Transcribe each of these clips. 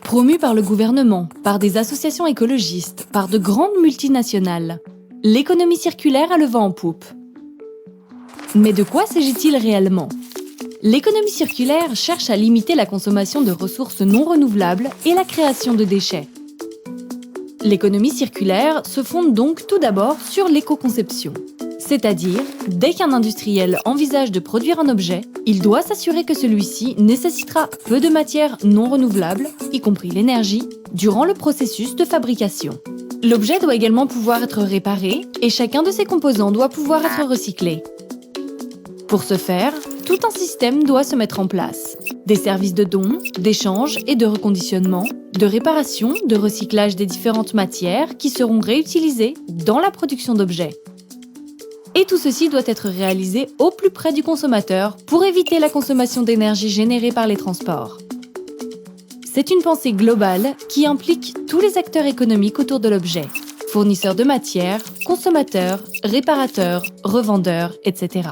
Promue par le gouvernement, par des associations écologistes, par de grandes multinationales, l'économie circulaire a le vent en poupe. Mais de quoi s'agit-il réellement ? L'économie circulaire cherche à limiter la consommation de ressources non renouvelables et la création de déchets. L'économie circulaire se fonde donc tout d'abord sur l'éco-conception. C'est-à-dire, dès qu'un industriel envisage de produire un objet, il doit s'assurer que celui-ci nécessitera peu de matières non renouvelables, y compris l'énergie, durant le processus de fabrication. L'objet doit également pouvoir être réparé et chacun de ses composants doit pouvoir être recyclé. Pour ce faire, tout un système doit se mettre en place. Des services de dons, d'échange et de reconditionnement, de réparation, de recyclage des différentes matières qui seront réutilisées dans la production d'objets. Et tout ceci doit être réalisé au plus près du consommateur pour éviter la consommation d'énergie générée par les transports. C'est une pensée globale qui implique tous les acteurs économiques autour de l'objet, fournisseurs de matières, consommateurs, réparateurs, revendeurs, etc.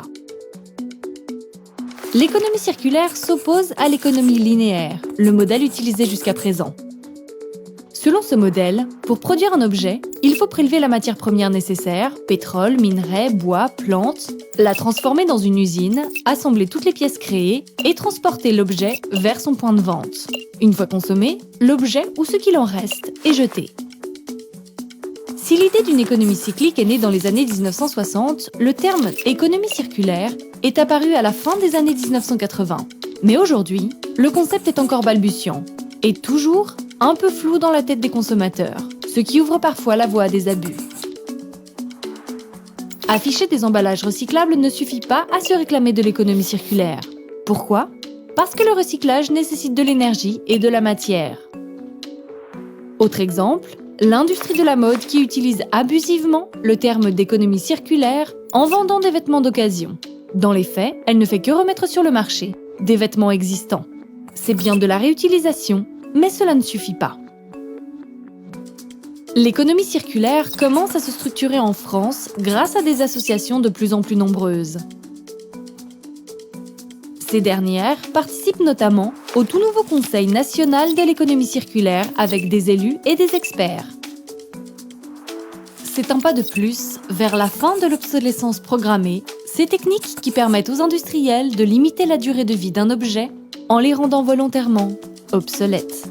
L'économie circulaire s'oppose à l'économie linéaire, le modèle utilisé jusqu'à présent. Selon ce modèle, pour produire un objet, il faut prélever la matière première nécessaire, pétrole, minerais, bois, plantes, la transformer dans une usine, assembler toutes les pièces créées et transporter l'objet vers son point de vente. Une fois consommé, l'objet ou ce qu'il en reste est jeté. Si l'idée d'une économie cyclique est née dans les années 1960, le terme « économie circulaire » est apparu à la fin des années 1980. Mais aujourd'hui, le concept est encore balbutiant et toujours un peu flou dans la tête des consommateurs, ce qui ouvre parfois la voie à des abus. Afficher des emballages recyclables ne suffit pas à se réclamer de l'économie circulaire. Pourquoi ? Parce que le recyclage nécessite de l'énergie et de la matière. Autre exemple, l'industrie de la mode qui utilise abusivement le terme d'économie circulaire en vendant des vêtements d'occasion. Dans les faits, elle ne fait que remettre sur le marché des vêtements existants. C'est bien de la réutilisation, mais cela ne suffit pas. L'économie circulaire commence à se structurer en France grâce à des associations de plus en plus nombreuses. Ces dernières participent notamment au tout nouveau Conseil national de l'économie circulaire avec des élus et des experts. C'est un pas de plus vers la fin de l'obsolescence programmée, ces techniques qui permettent aux industriels de limiter la durée de vie d'un objet en les rendant volontairement obsolètes.